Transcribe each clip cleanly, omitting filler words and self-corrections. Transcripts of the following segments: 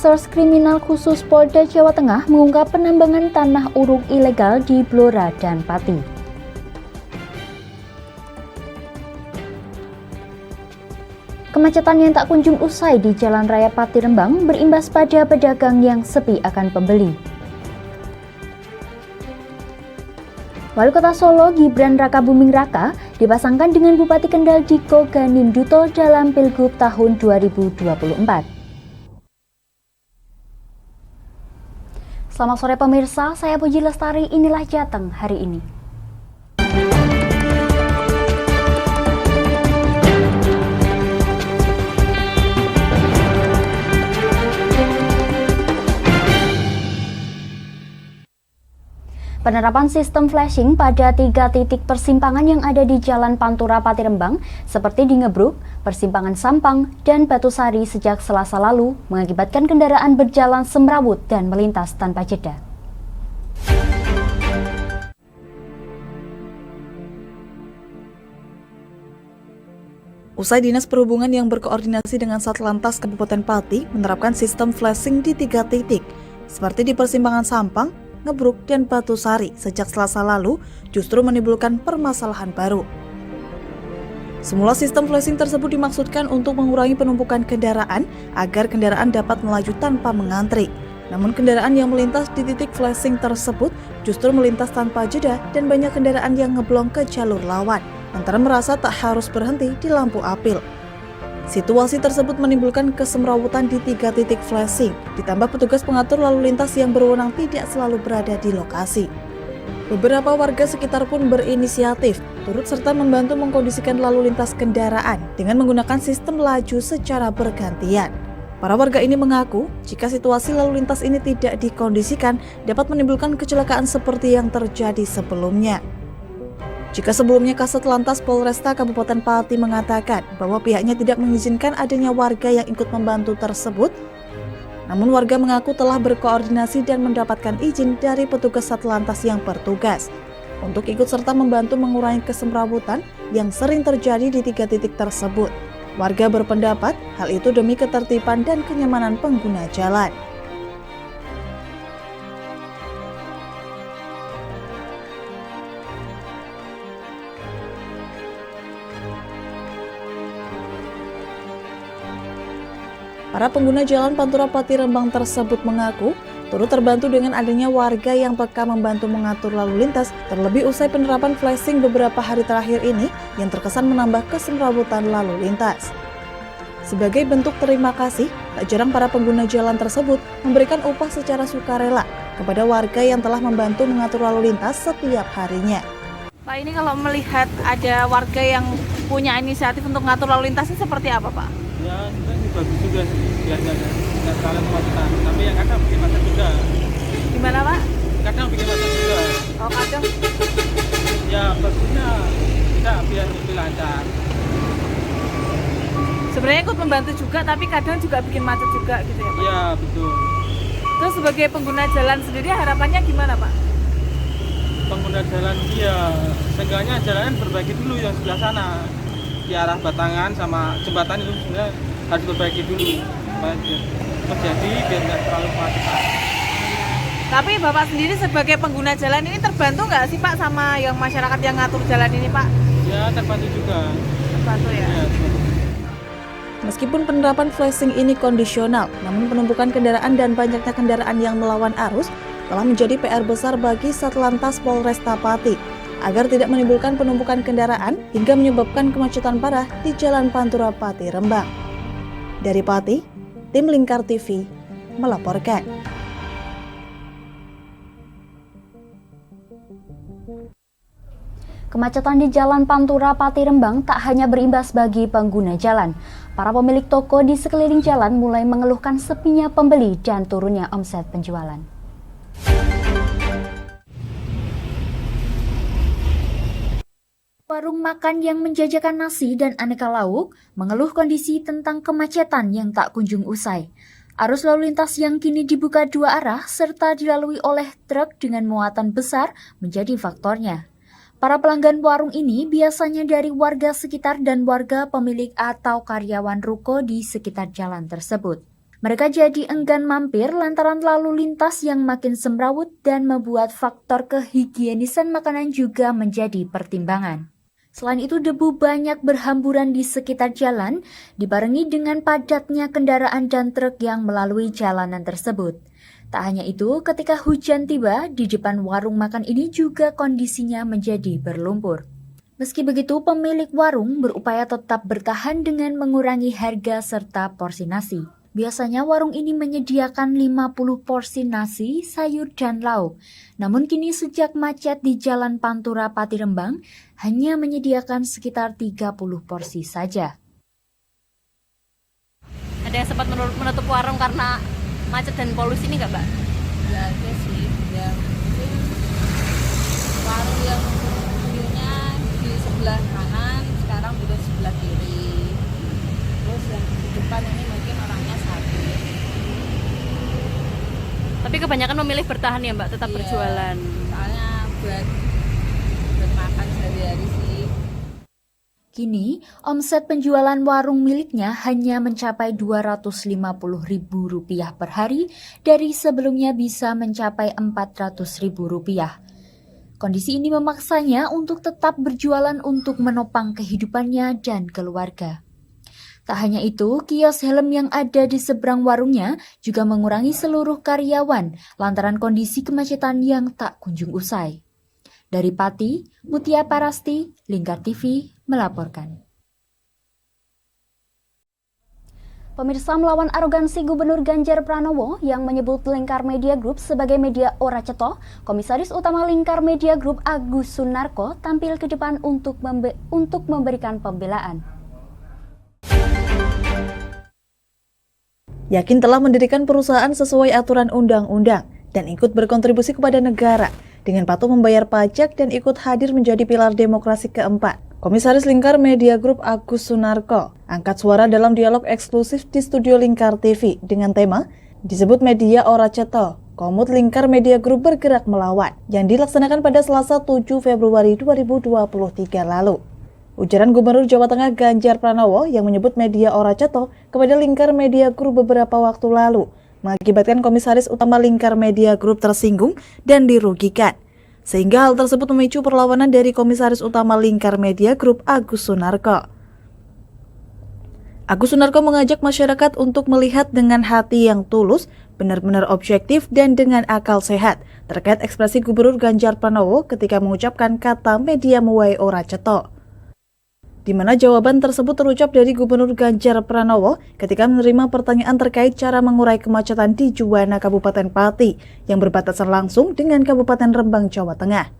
Reserse Kriminal Khusus Polda Jawa Tengah mengungkap penambangan tanah uruk ilegal di Blora dan Pati. Kemacetan yang tak kunjung usai di Jalan Raya Pati Rembang berimbas pada pedagang yang sepi akan pembeli. Wali Kota Solo Gibran Rakabuming Raka dipasangkan dengan Bupati Kendal Diko Ganinduto dalam Pilgub tahun 2024. Selamat sore pemirsa, saya Puji Lestari, inilah Jateng hari ini. Penerapan sistem flashing pada 3 titik persimpangan yang ada di Jalan Pantura Pati Rembang seperti di Ngebruk, Persimpangan Sampang, dan Batusari sejak Selasa lalu mengakibatkan kendaraan berjalan semrawut dan melintas tanpa jeda. Usai Dinas Perhubungan yang berkoordinasi dengan Satlantas Kabupaten Pati menerapkan sistem flashing di 3 titik, seperti di Persimpangan Sampang, Ngebruk, dan Batusari sejak Selasa lalu justru menimbulkan permasalahan baru. Semula sistem flashing tersebut dimaksudkan untuk mengurangi penumpukan kendaraan agar kendaraan dapat melaju tanpa mengantri. Namun kendaraan yang melintas di titik flashing tersebut justru melintas tanpa jeda dan banyak kendaraan yang ngeblong ke jalur lawan, lantaran merasa tak harus berhenti di lampu apil. Situasi tersebut menimbulkan kesemrawutan di 3 titik flashing, ditambah petugas pengatur lalu lintas yang berwenang tidak selalu berada di lokasi. Beberapa warga sekitar pun berinisiatif, turut serta membantu mengkondisikan lalu lintas kendaraan dengan menggunakan sistem laju secara bergantian. Para warga ini mengaku, jika situasi lalu lintas ini tidak dikondisikan, dapat menimbulkan kecelakaan seperti yang terjadi sebelumnya. Jika sebelumnya Kasat Lantas Polresta Kabupaten Pati mengatakan bahwa pihaknya tidak mengizinkan adanya warga yang ikut membantu tersebut, namun warga mengaku telah berkoordinasi dan mendapatkan izin dari petugas Satlantas yang bertugas untuk ikut serta membantu mengurangi kesemrawutan yang sering terjadi di 3 titik tersebut. Warga berpendapat hal itu demi ketertiban dan kenyamanan pengguna jalan. Para pengguna jalan Pantura Pati Rembang tersebut mengaku turut terbantu dengan adanya warga yang peka membantu mengatur lalu lintas, terlebih usai penerapan flashing beberapa hari terakhir ini yang terkesan menambah kesemrawutan lalu lintas. Sebagai bentuk terima kasih, tak jarang para pengguna jalan tersebut memberikan upah secara sukarela kepada warga yang telah membantu mengatur lalu lintas setiap harinya. Pak, ini kalau melihat ada warga yang punya inisiatif untuk mengatur lalu lintas ini seperti apa, Pak? Ya, ini bagus juga sih, biar nggak terlalu kemacetan. Tapi ya kadang bikin macet juga. Gimana, Pak? Kadang bikin macet juga. Oh, kadang? Ya, bagusnya tidak, biar lebih lancar. Sebenarnya ikut membantu juga, tapi kadang juga bikin macet juga gitu ya, Pak? Iya, betul. Terus sebagai pengguna jalan sendiri harapannya gimana, Pak? Pengguna jalan, ya, seenggaknya jalanan berbagi dulu yang sebelah sana. Di arah Batangan sama jembatan itu sebenarnya harus diperbaiki dulu supaya terjadi biar nggak terlalu macet. Tapi Bapak sendiri sebagai pengguna jalan ini terbantu nggak sih, Pak, sama yang masyarakat yang ngatur jalan ini, Pak? Ya, terbantu juga. Terbantu ya? Ya, terbantu. Meskipun penerapan flashing ini kondisional, namun penumpukan kendaraan dan banyaknya kendaraan yang melawan arus telah menjadi PR besar bagi Satlantas Polresta Pati agar tidak menimbulkan penumpukan kendaraan hingga menyebabkan kemacetan parah di Jalan Pantura Pati Rembang. Dari Pati, tim Lingkar TV melaporkan. Kemacetan di Jalan Pantura Pati Rembang tak hanya berimbas bagi pengguna jalan. Para pemilik toko di sekeliling jalan mulai mengeluhkan sepinya pembeli dan turunnya omset penjualan. Warung makan yang menjajakan nasi dan aneka lauk mengeluh kondisi tentang kemacetan yang tak kunjung usai. Arus lalu lintas yang kini dibuka 2 arah serta dilalui oleh truk dengan muatan besar menjadi faktornya. Para pelanggan warung ini biasanya dari warga sekitar dan warga pemilik atau karyawan ruko di sekitar jalan tersebut. Mereka jadi enggan mampir lantaran lalu lintas yang makin semrawut dan membuat faktor kehigienisan makanan juga menjadi pertimbangan. Selain itu, debu banyak berhamburan di sekitar jalan, dibarengi dengan padatnya kendaraan dan truk yang melalui jalanan tersebut. Tak hanya itu, ketika hujan tiba, di depan warung makan ini juga kondisinya menjadi berlumpur. Meski begitu, pemilik warung berupaya tetap bertahan dengan mengurangi harga serta porsi nasi. Biasanya warung ini menyediakan 50 porsi nasi, sayur, dan lauk. Namun kini sejak macet di Jalan Pantura Pati Rembang, hanya menyediakan sekitar 30 porsi saja. Ada yang sempat menutup warung karena macet dan polusi ini nggak, Mbak? Ya ada sih, ya mungkin warung yang dulunya di sebelah kanan sekarang udah sebelah kiri. Terus yang di depan ini mungkin orangnya satu. Tapi kebanyakan memilih bertahan ya, Mbak, tetap Iya, berjualan. Soalnya buat makan sehari-hari sih. Kini, omset penjualan warung miliknya hanya mencapai Rp250.000 per hari dari sebelumnya bisa mencapai Rp400.000. Kondisi ini memaksanya untuk tetap berjualan untuk menopang kehidupannya dan keluarga. Tak hanya itu, kios helm yang ada di seberang warungnya juga mengurangi seluruh karyawan lantaran kondisi kemacetan yang tak kunjung usai. Dari Pati, Mutia Parasti, Lingkar TV melaporkan. Pemirsa, melawan arogansi Gubernur Ganjar Pranowo yang menyebut Lingkar Media Group sebagai media ora cetha, Komisaris Utama Lingkar Media Group Agus Sunarko tampil ke depan untuk memberikan pembelaan. Yakin telah mendirikan perusahaan sesuai aturan undang-undang dan ikut berkontribusi kepada negara dengan patuh membayar pajak dan ikut hadir menjadi pilar demokrasi keempat. Komisaris Lingkar Media Group Agus Sunarko angkat suara dalam dialog eksklusif di studio Lingkar TV dengan tema disebut media ora cetha, Komut Lingkar Media Group bergerak melawan yang dilaksanakan pada Selasa 7 Februari 2023 lalu. Ujaran Gubernur Jawa Tengah Ganjar Pranowo yang menyebut media ora cetha kepada Lingkar Media Group beberapa waktu lalu mengakibatkan Komisaris Utama Lingkar Media Group tersinggung dan dirugikan. Sehingga hal tersebut memicu perlawanan dari Komisaris Utama Lingkar Media Group Agus Sunarko. Agus Sunarko mengajak masyarakat untuk melihat dengan hati yang tulus, benar-benar objektif dan dengan akal sehat terkait ekspresi Gubernur Ganjar Pranowo ketika mengucapkan kata media muai ora cetha. Di mana jawaban tersebut terucap dari Gubernur Ganjar Pranowo ketika menerima pertanyaan terkait cara mengurai kemacetan di Juwana Kabupaten Pati yang berbatasan langsung dengan Kabupaten Rembang, Jawa Tengah.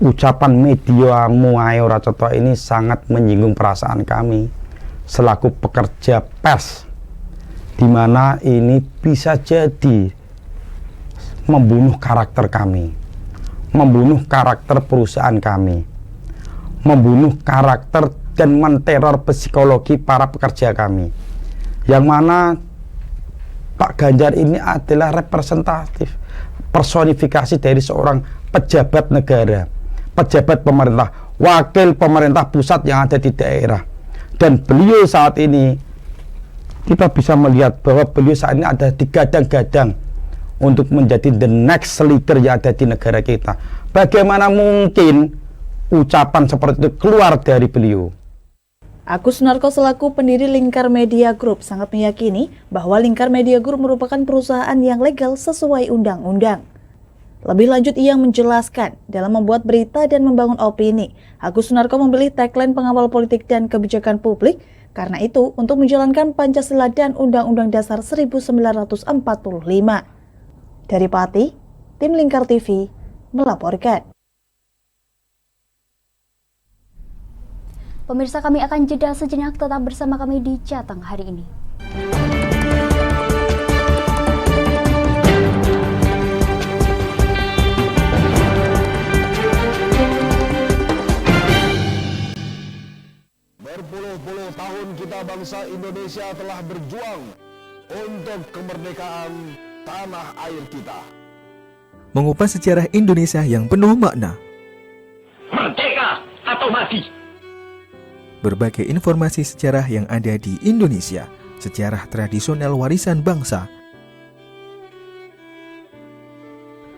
Ucapan media muai ora cetha ini sangat menyinggung perasaan kami selaku pekerja pers, di mana ini bisa jadi membunuh karakter kami, membunuh karakter perusahaan kami, membunuh karakter dan menteror psikologi para pekerja kami, yang mana Pak Ganjar ini adalah representatif personifikasi dari seorang pejabat negara, pejabat pemerintah, wakil pemerintah pusat yang ada di daerah. Dan beliau saat ini, kita bisa melihat bahwa beliau saat ini ada digadang-gadang untuk menjadi the next leader yang ada di negara kita. Bagaimana mungkin ucapan seperti itu keluar dari beliau? Agus Sunarko selaku pendiri Lingkar Media Group sangat meyakini bahwa Lingkar Media Group merupakan perusahaan yang legal sesuai undang-undang. Lebih lanjut, ia menjelaskan dalam membuat berita dan membangun opini, Agus Sunarko memilih tagline pengawal politik dan kebijakan publik, karena itu untuk menjalankan Pancasila dan Undang-Undang Dasar 1945. Dari Pati, tim Lingkar TV melaporkan. Pemirsa, kami akan jeda sejenak, tetap bersama kami di Jateng hari ini. Berpuluh-puluh tahun kita bangsa Indonesia telah berjuang untuk kemerdekaan tanah air kita. Mengupas sejarah Indonesia yang penuh makna. Merdeka atau mati. Berbagai informasi sejarah yang ada di Indonesia sejarah tradisional warisan bangsa.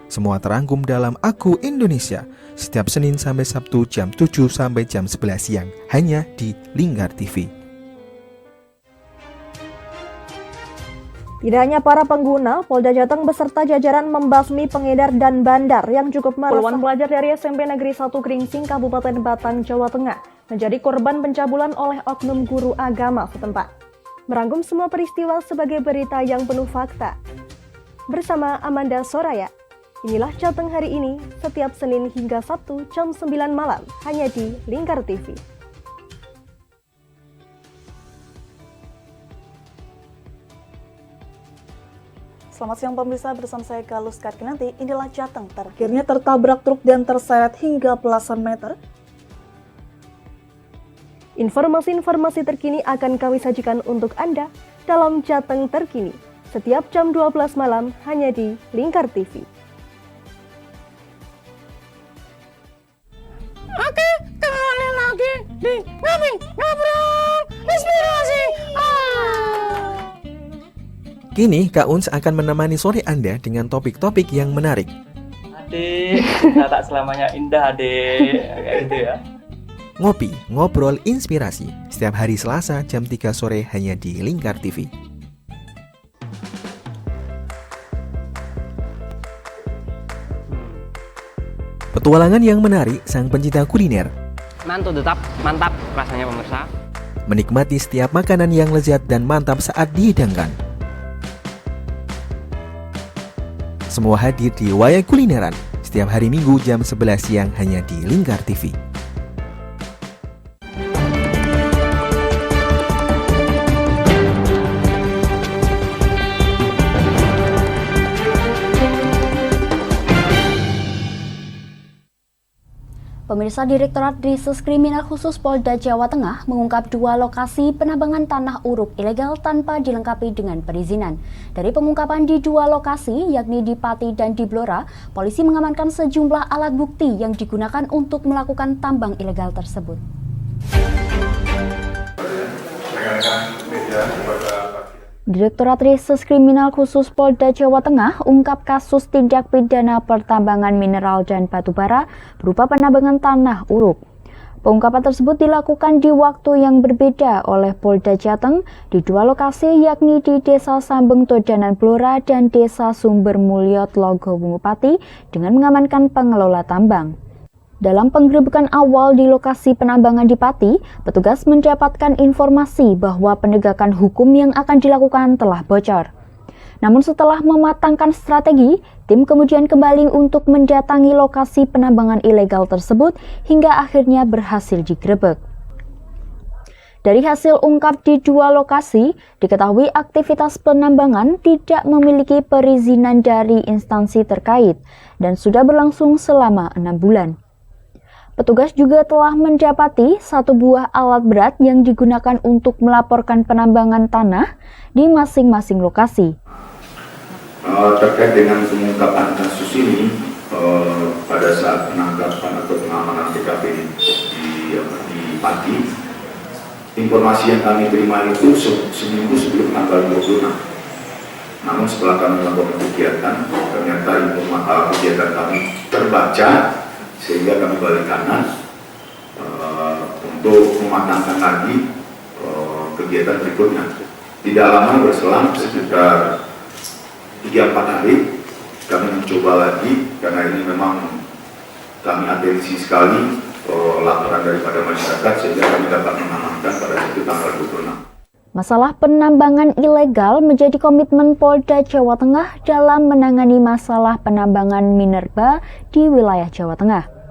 Semua terangkum dalam Aku Indonesia, setiap Senin sampai Sabtu jam 7 sampai jam 11 siang, hanya di Lingkar TV. Tidak hanya para pengguna, Polda Jateng beserta jajaran membasmi pengedar dan bandar yang cukup meresahkan. Puluhan pelajar dari SMP Negeri 1 Gringsing, Kabupaten Batang, Jawa Tengah menjadi korban pencabulan oleh oknum guru agama setempat. Merangkum semua peristiwa sebagai berita yang penuh fakta. Bersama Amanda Soraya, inilah Jateng hari ini, setiap Senin hingga Sabtu jam 9 malam, hanya di Lingkar TV. Selamat siang pemirsa, bersama saya Galus Karkinanti. Inilah Jateng akhirnya tertabrak truk dan terseret hingga belasan meter. Informasi-informasi terkini akan kami sajikan untuk Anda dalam Jateng Terkini, setiap jam 12 malam hanya di Lingkar TV. Oke, kembali lagi di Ngobrol Inspirasi. Kini Kak Uns akan menemani sore Anda dengan topik-topik yang menarik. Adik, kita tak selamanya indah, adik. Kayak gitu ya. Ngopi, ngobrol inspirasi, setiap hari Selasa jam 3 sore hanya di Lingkar TV. Petualangan yang menarik sang pencinta kuliner. Mantul tetap, mantap rasanya pemirsa. Menikmati setiap makanan yang lezat dan mantap saat dihidangkan. Semua hadir di Wayang Kulineran setiap hari Minggu jam 11 siang hanya di Lingkar TV. Pemirsa, Direktorat Reserse Kriminal Khusus Polda Jawa Tengah mengungkap 2 lokasi penambangan tanah uruk ilegal tanpa dilengkapi dengan perizinan. Dari pengungkapan di 2 lokasi, yakni di Pati dan di Blora, polisi mengamankan sejumlah alat bukti yang digunakan untuk melakukan tambang ilegal tersebut. Direktorat Reserse Kriminal Khusus Polda Jawa Tengah ungkap kasus tindak pidana pertambangan mineral dan batu bara berupa penambangan tanah uruk. Pengungkapan tersebut dilakukan di waktu yang berbeda oleh Polda Jateng di 2 lokasi, yakni di Desa Sambeng Todanan Blora dan Desa Sumber Mulyot Logowungu Pati dengan mengamankan pengelola tambang. Dalam penggerebekan awal di lokasi penambangan di Pati, petugas mendapatkan informasi bahwa penegakan hukum yang akan dilakukan telah bocor. Namun setelah mematangkan strategi, tim kemudian kembali untuk mendatangi lokasi penambangan ilegal tersebut hingga akhirnya berhasil digerebek. Dari hasil ungkap di 2 lokasi, diketahui aktivitas penambangan tidak memiliki perizinan dari instansi terkait dan sudah berlangsung selama 6 bulan. Petugas juga telah mendapati 1 buah alat berat yang digunakan untuk melaporkan penambangan tanah di masing-masing lokasi. Terkait dengan pengungkapan kasus ini, pada saat penangkapan atau pengamanan TKP di Pati, informasi yang kami terima itu seminggu sebelum tanggal 26. Namun setelah kami melakukan kegiatan, ternyata kegiatan kami terbaca, sehingga kami balik kanan untuk mematangkan lagi kegiatan berikutnya. Tidak lama berselang, sekitar 3-4 hari, kami mencoba lagi, karena ini memang kami atensi sekali laporan daripada masyarakat, sehingga kami dapat mengamankan pada itu tanggal 26. Masalah penambangan ilegal menjadi komitmen Polda Jawa Tengah dalam menangani masalah penambangan minerba di wilayah Jawa Tengah.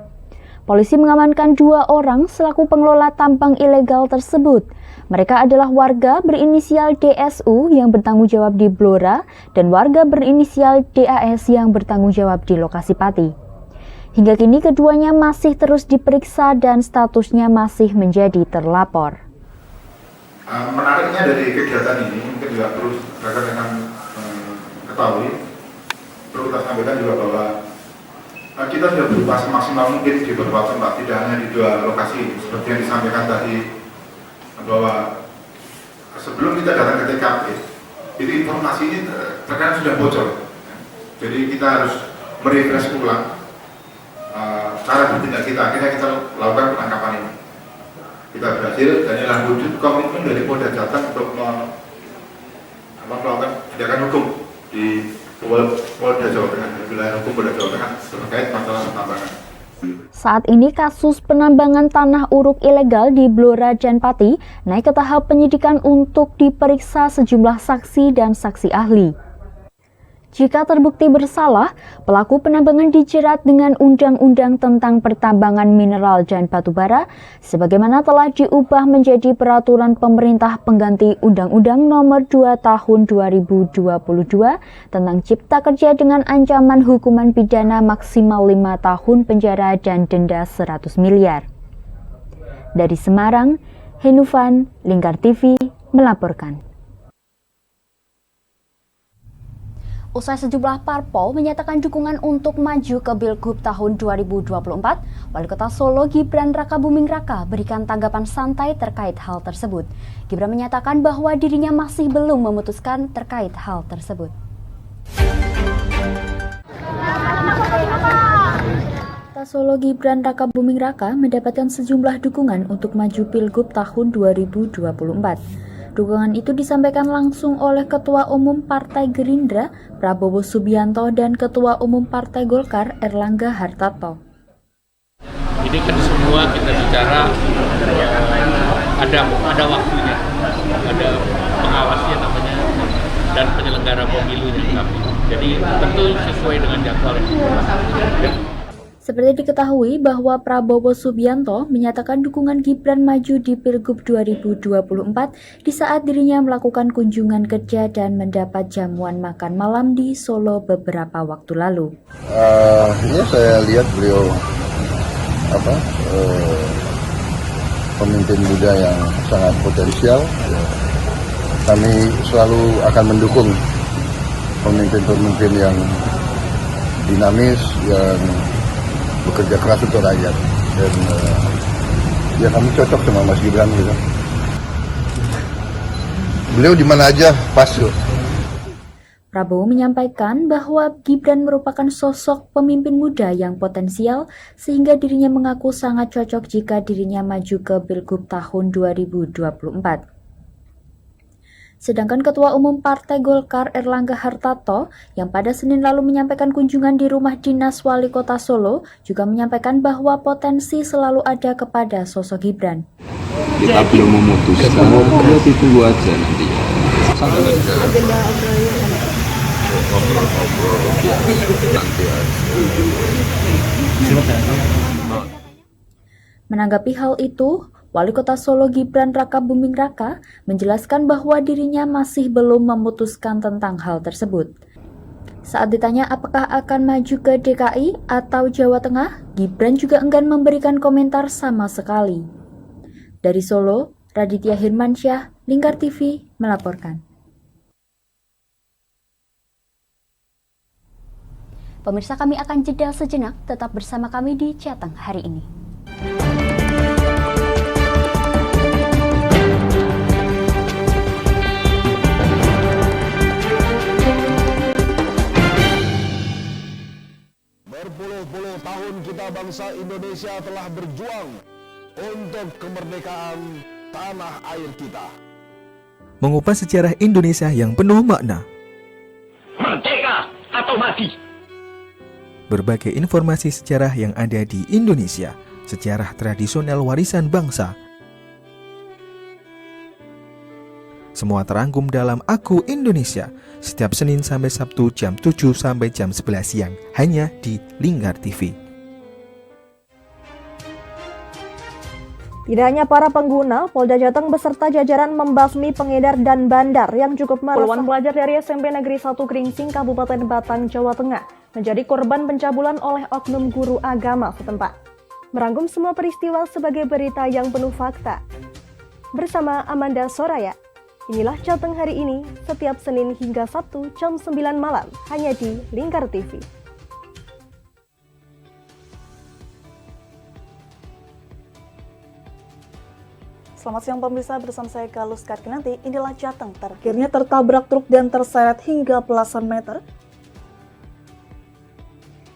Polisi mengamankan 2 orang selaku pengelola tambang ilegal tersebut. Mereka adalah warga berinisial DSU yang bertanggung jawab di Blora dan warga berinisial DAS yang bertanggung jawab di lokasi Pati. Hingga kini keduanya masih terus diperiksa dan statusnya masih menjadi terlapor. Menariknya dari kegiatan ini, mungkin juga perlu rekan-rekan ketahui, perlu kita sampaikan juga bahwa kita sudah berupaya semaksimal mungkin di beberapa tempat, tidak hanya di 2 lokasi, seperti yang disampaikan tadi, bahwa sebelum kita datang ke TKP, itu informasi ini terkadang sudah bocor. Jadi kita harus merefresh ulang cara bertindak kita. Akhirnya kita lakukan penangkapan ini. Kita berhasil dan inilah wujud komitmen dari Polda Jateng untuk melakukan tindakan hukum di Polda Jawa Tengah, wilayah hukum Polda Jawa Tengah terkait masalah penambangan. Saat ini kasus penambangan tanah uruk ilegal di Blora dan Pati naik ke tahap penyidikan untuk diperiksa sejumlah saksi dan saksi ahli. Jika terbukti bersalah, pelaku penambangan dijerat dengan Undang-Undang tentang Pertambangan Mineral dan Batubara, sebagaimana telah diubah menjadi Peraturan Pemerintah Pengganti Undang-Undang Nomor 2 Tahun 2022 tentang Cipta Kerja dengan ancaman hukuman pidana maksimal 5 tahun penjara dan denda 100 miliar. Dari Semarang, Henufan, Lingkar TV melaporkan. Usai sejumlah parpol menyatakan dukungan untuk maju ke Pilgub tahun 2024, Wali Kota Solo Gibran Rakabuming Raka berikan tanggapan santai terkait hal tersebut. Gibran menyatakan bahwa dirinya masih belum memutuskan terkait hal tersebut. Kota Solo Gibran Rakabuming Raka mendapatkan sejumlah dukungan untuk maju Pilgub tahun 2024. Dukungan itu disampaikan langsung oleh Ketua Umum Partai Gerindra, Prabowo Subianto, dan Ketua Umum Partai Golkar, Erlangga Hartarto. Ini kan semua kita bicara ada waktunya, ada pengawasnya namanya, dan penyelenggara pemilunya kami. Jadi tentu sesuai dengan jadwal yang dibuat. Seperti diketahui bahwa Prabowo Subianto menyatakan dukungan Gibran maju di Pilgub 2024 di saat dirinya melakukan kunjungan kerja dan mendapat jamuan makan malam di Solo beberapa waktu lalu. Ini saya lihat beliau pemimpin muda yang sangat potensial. Kami selalu akan mendukung pemimpin-pemimpin yang dinamis, yang bekerja keras untuk rakyat, dan ya kami cocok sama Mas Gibran gitu. Beliau di mana aja pas. Prabowo menyampaikan bahwa Gibran merupakan sosok pemimpin muda yang potensial sehingga dirinya mengaku sangat cocok jika dirinya maju ke Pilgub tahun 2024. Sedangkan Ketua Umum Partai Golkar Erlangga Hartarto yang pada Senin lalu menyampaikan kunjungan di rumah dinas Wali Kota Solo juga menyampaikan bahwa potensi selalu ada kepada sosok Gibran. Kita belum memutuskan, nanti tunggu aja nanti. Menanggapi hal itu, Wali Kota Solo Gibran Rakabuming Raka menjelaskan bahwa dirinya masih belum memutuskan tentang hal tersebut. Saat ditanya apakah akan maju ke DKI atau Jawa Tengah, Gibran juga enggan memberikan komentar sama sekali. Dari Solo, Raditya Hirmansyah, Lingkar TV melaporkan. Pemirsa, kami akan jeda sejenak, tetap bersama kami di Jateng hari ini. Berpuluh-puluh tahun kita bangsa Indonesia telah berjuang untuk kemerdekaan tanah air kita. Mengupas sejarah Indonesia yang penuh makna. Merdeka atau mati. Berbagai informasi sejarah yang ada di Indonesia, sejarah tradisional warisan bangsa. Semua terangkum dalam Aku Indonesia, setiap Senin sampai Sabtu jam 7 sampai jam 11 siang, hanya di Lingkar TV. Tidak hanya para pengguna, Polda Jateng beserta jajaran membasmi pengedar dan bandar yang cukup meresahkan. Puluhan pelajar dari SMP Negeri 1 Gringsing, Kabupaten Batang, Jawa Tengah menjadi korban pencabulan oleh oknum guru agama setempat. Merangkum semua peristiwa sebagai berita yang penuh fakta. Bersama Amanda Soraya, inilah Jateng hari ini, setiap Senin hingga Sabtu jam 9 malam, hanya di Lingkar TV. Selamat siang pemirsa, bersama saya Galus Karkinanti. Inilah Jateng terakhirnya tertabrak truk dan terseret hingga belasan meter.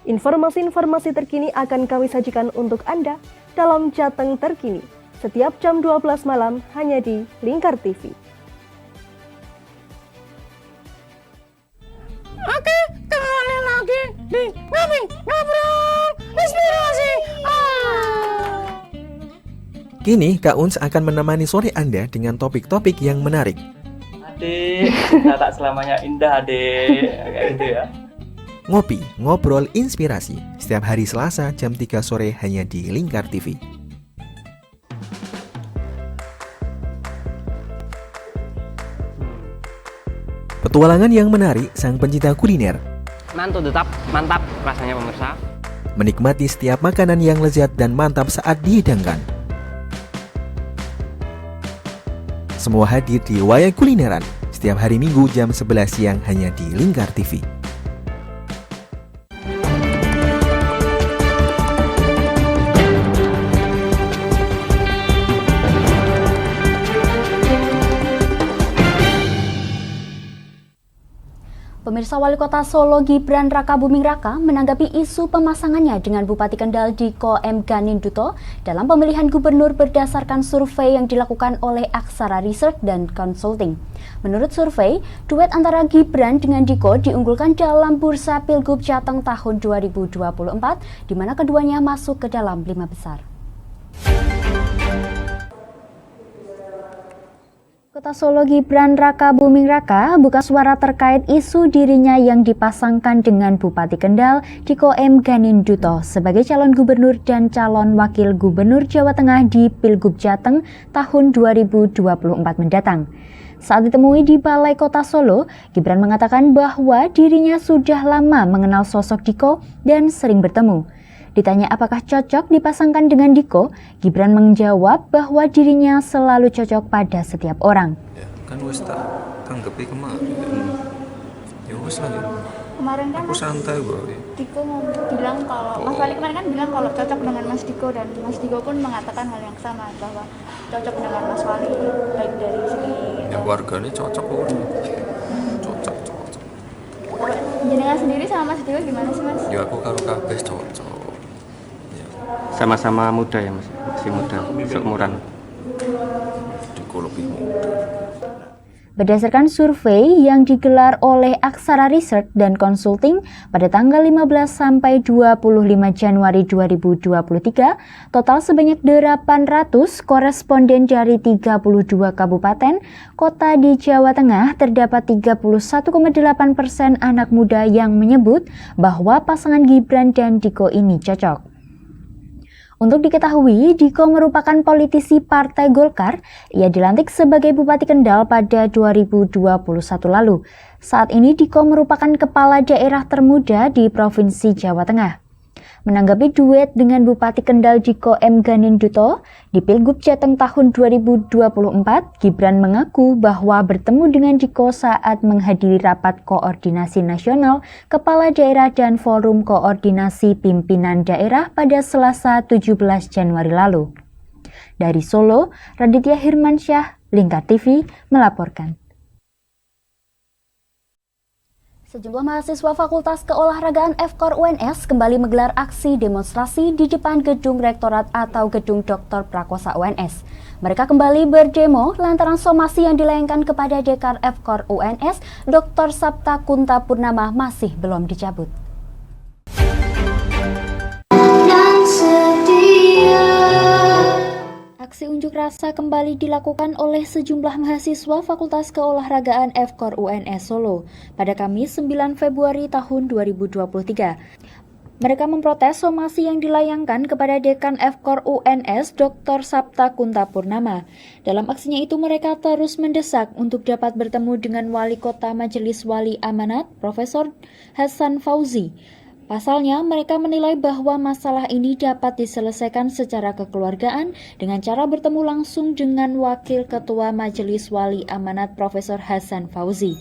Informasi-informasi terkini akan kami sajikan untuk Anda dalam Jateng Terkini. Setiap jam 12 malam hanya di Lingkar TV. Oke, kembali lagi di Ngobrol Inspirasi. Kini Kak Uns akan menemani sore Anda dengan topik-topik yang menarik. Adik, cinta tak selamanya indah, adik. Kayak gitu ya. Ngopi, ngobrol inspirasi. Setiap hari Selasa jam 3 sore hanya di Lingkar TV. Petualangan yang menarik sang pencinta kuliner. Mantul tetap mantap rasanya pemirsa. Menikmati setiap makanan yang lezat dan mantap saat dihidangkan. Semua hadir di Wayang Kulineran setiap hari Minggu jam 11 siang hanya di Lingkar TV. Pemirsa, Wali Kota Solo Gibran Rakabuming Raka menanggapi isu pemasangannya dengan Bupati Kendal Diko M. Ganinduto dalam pemilihan gubernur berdasarkan survei yang dilakukan oleh Aksara Research dan Consulting. Menurut survei, duet antara Gibran dengan Diko diunggulkan dalam bursa Pilgub Jateng tahun 2024, di mana keduanya masuk ke dalam 5 besar. Kota Solo Gibran Rakabuming Raka buka suara terkait isu dirinya yang dipasangkan dengan Bupati Kendal Diko M. Ganinduto sebagai calon gubernur dan calon wakil gubernur Jawa Tengah di Pilgub Jateng tahun 2024 mendatang. Saat ditemui di Balai Kota Solo, Gibran mengatakan bahwa dirinya sudah lama mengenal sosok Diko dan sering bertemu. Ditanya apakah cocok dipasangkan dengan Diko, Gibran menjawab bahwa dirinya selalu cocok pada setiap orang. Ya, kan wis tak tanggepi kemarin. Ya wis lah. Kemarin kan aku santai bro. Diko bilang kalau Mas Wali kemarin kan bilang kalau cocok dengan Mas Diko, dan Mas Diko pun mengatakan hal yang sama bahwa cocok dengan Mas Wali baik dari segi ya warganya cocok kok. Cocok. Jenengan sendiri sama Mas Diko gimana sih Mas? Ya aku karo kabeh cocok. Sama-sama muda ya Mas, masih muda, seumuran. Diko lebih muda. Berdasarkan survei yang digelar oleh Aksara Research dan Consulting pada tanggal 15 sampai 25 Januari 2023, total sebanyak 800 koresponden dari 32 kabupaten kota di Jawa Tengah, terdapat 31,8% anak muda yang menyebut bahwa pasangan Gibran dan Diko ini cocok. Untuk diketahui, Diko merupakan politisi Partai Golkar. Ia dilantik sebagai Bupati Kendal pada 2021 lalu. Saat ini Diko merupakan kepala daerah termuda di Provinsi Jawa Tengah. Menanggapi duet dengan Bupati Kendal Diko M. Ganinduto di Pilgub Jateng tahun 2024, Gibran mengaku bahwa bertemu dengan Diko saat menghadiri rapat koordinasi nasional Kepala Daerah dan Forum Koordinasi Pimpinan Daerah pada Selasa 17 Januari lalu. Dari Solo, Raditya Hirmansyah, Lingkar TV melaporkan. Sejumlah mahasiswa Fakultas Keolahragaan FKOR UNS kembali menggelar aksi demonstrasi di depan Gedung Rektorat atau Gedung Dr. Prakosa UNS. Mereka kembali berdemo lantaran somasi yang dilayangkan kepada Dekan FKOR UNS, Dr. Sabta Kunta Purnama masih belum dicabut. Aksi unjuk rasa kembali dilakukan oleh sejumlah mahasiswa Fakultas Keolahragaan FKOR UNS Solo pada Kamis 9 Februari tahun 2023. Mereka memprotes somasi yang dilayangkan kepada Dekan FKOR UNS Dr. Sabta Kunta Purnama. Dalam aksinya itu mereka terus mendesak untuk dapat bertemu dengan Wali Kota Majelis Wali Amanat Profesor Hasan Fauzi. Pasalnya, mereka menilai bahwa masalah ini dapat diselesaikan secara kekeluargaan dengan cara bertemu langsung dengan Wakil Ketua Majelis Wali Amanat Profesor Hasan Fauzi.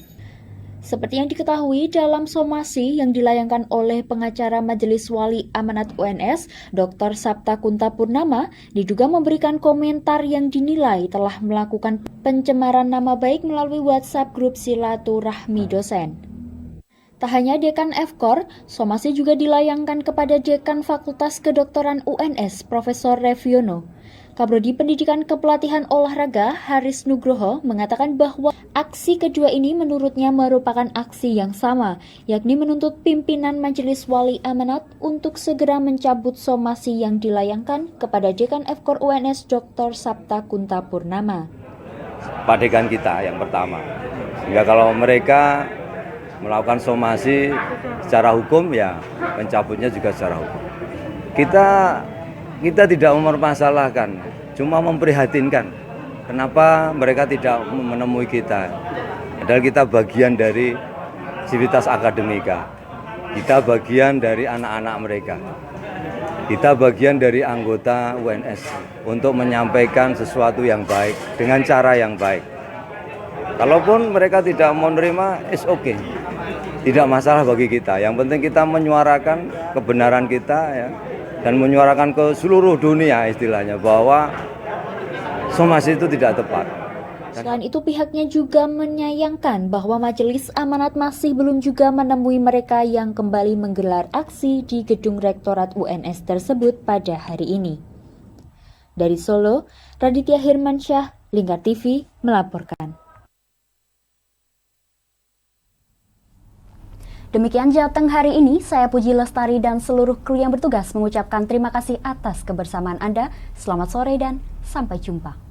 Seperti yang diketahui dalam somasi yang dilayangkan oleh pengacara Majelis Wali Amanat UNS, Dr. Sapta Kunta Purnama, diduga memberikan komentar yang dinilai telah melakukan pencemaran nama baik melalui WhatsApp grup silaturahmi dosen. Tak hanya Dekan FKOR, somasi juga dilayangkan kepada Dekan Fakultas Kedokteran UNS, Profesor Reviono. Kaprodi Pendidikan Kepelatihan Olahraga Haris Nugroho mengatakan bahwa aksi kedua ini menurutnya merupakan aksi yang sama, yakni menuntut pimpinan Majelis Wali Amanat untuk segera mencabut somasi yang dilayangkan kepada Dekan FKOR UNS Dr. Sapta Kunta Purnama. Pak Dekan kita yang pertama, sehingga kalau mereka melakukan somasi secara hukum, ya mencabutnya juga secara hukum. Kita tidak mempermasalahkan, cuma memprihatinkan kenapa mereka tidak menemui kita. Padahal kita bagian dari sivitas akademika, kita bagian dari anak-anak mereka, kita bagian dari anggota UNS untuk menyampaikan sesuatu yang baik dengan cara yang baik. Kalaupun mereka tidak mau menerima, it's okay, tidak masalah bagi kita. Yang penting kita menyuarakan kebenaran kita, ya, dan menyuarakan ke seluruh dunia istilahnya bahwa somasi itu tidak tepat. Selain itu pihaknya juga menyayangkan bahwa Majelis Amanat masih belum juga menemui mereka yang kembali menggelar aksi di gedung Rektorat UNS tersebut pada hari ini. Dari Solo, Raditya Hirmansyah, Lingkar TV melaporkan. Demikian Jateng hari ini, saya Puji Lestari dan seluruh kru yang bertugas mengucapkan terima kasih atas kebersamaan Anda. Selamat sore dan sampai jumpa.